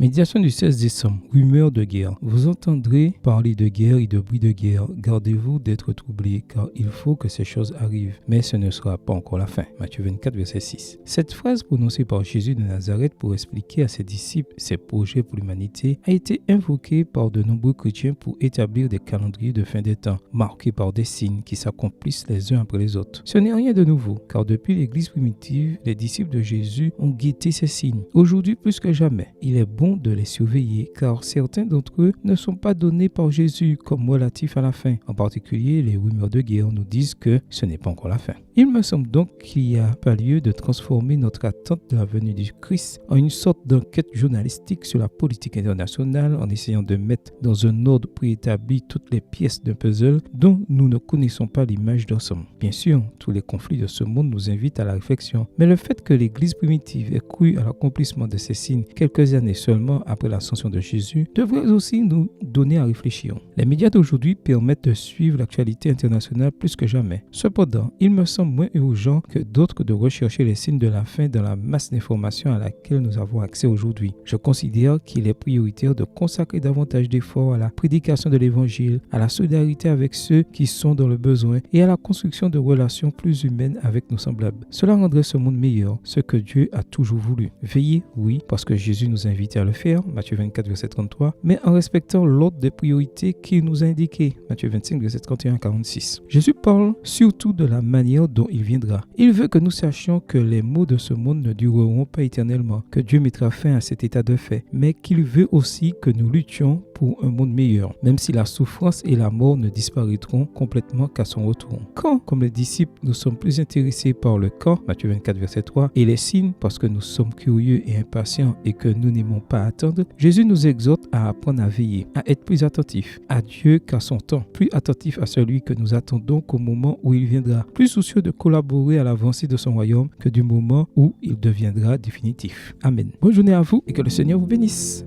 Médiation du 16 décembre. Rumeur de guerre. Vous entendrez parler de guerre et de bruit de guerre. Gardez-vous d'être troublés, car il faut que ces choses arrivent. Mais ce ne sera pas encore la fin. Matthieu 24, verset 6. Cette phrase prononcée par Jésus de Nazareth pour expliquer à ses disciples ses projets pour l'humanité a été invoquée par de nombreux chrétiens pour établir des calendriers de fin des temps, marqués par des signes qui s'accomplissent les uns après les autres. Ce n'est rien de nouveau, car depuis l'Église primitive, les disciples de Jésus ont guetté ces signes. Aujourd'hui, plus que jamais, il est bon de les surveiller, car certains d'entre eux ne sont pas donnés par Jésus comme relatifs à la fin. En particulier, les rumeurs de guerre nous disent que ce n'est pas encore la fin. Il me semble donc qu'il n'y a pas lieu de transformer notre attente de la venue du Christ en une sorte d'enquête journalistique sur la politique internationale en essayant de mettre dans un ordre préétabli toutes les pièces d'un puzzle dont nous ne connaissons pas l'image d'ensemble. Bien sûr, tous les conflits de ce monde nous invitent à la réflexion, mais le fait que l'Église primitive ait cru à l'accomplissement de ces signes quelques années seulement après l'ascension de Jésus devrait aussi nous donner à réfléchir. Les médias d'aujourd'hui permettent de suivre l'actualité internationale plus que jamais. Cependant, il me semble moins urgent que d'autres de rechercher les signes de la fin dans la masse d'informations à laquelle nous avons accès aujourd'hui. Je considère qu'il est prioritaire de consacrer davantage d'efforts à la prédication de l'Évangile, à la solidarité avec ceux qui sont dans le besoin et à la construction de relations plus humaines avec nos semblables. Cela rendrait ce monde meilleur, ce que Dieu a toujours voulu. Veiller, oui, parce que Jésus nous a invités à le faire, Matthieu 24, verset 33, mais en respectant l'ordre des priorités qu'il nous a indiqué, Matthieu 25, verset 31 à 46. Jésus parle surtout de la manière dont il viendra. Il veut que nous sachions que les maux de ce monde ne dureront pas éternellement, que Dieu mettra fin à cet état de fait, mais qu'il veut aussi que nous luttions pour un monde meilleur, même si la souffrance et la mort ne disparaîtront complètement qu'à son retour. Quand, comme les disciples, nous sommes plus intéressés par le quand, Matthieu 24, verset 3, et les signes, parce que nous sommes curieux et impatients et que nous n'aimons pas attendre, Jésus nous exhorte à apprendre à veiller, à être plus attentifs à Dieu qu'à son temps, plus attentifs à celui que nous attendons qu'au moment où il viendra, plus soucieux de collaborer à l'avancée de son royaume que du moment où il deviendra définitif. Amen. Bonne journée à vous et que le Seigneur vous bénisse.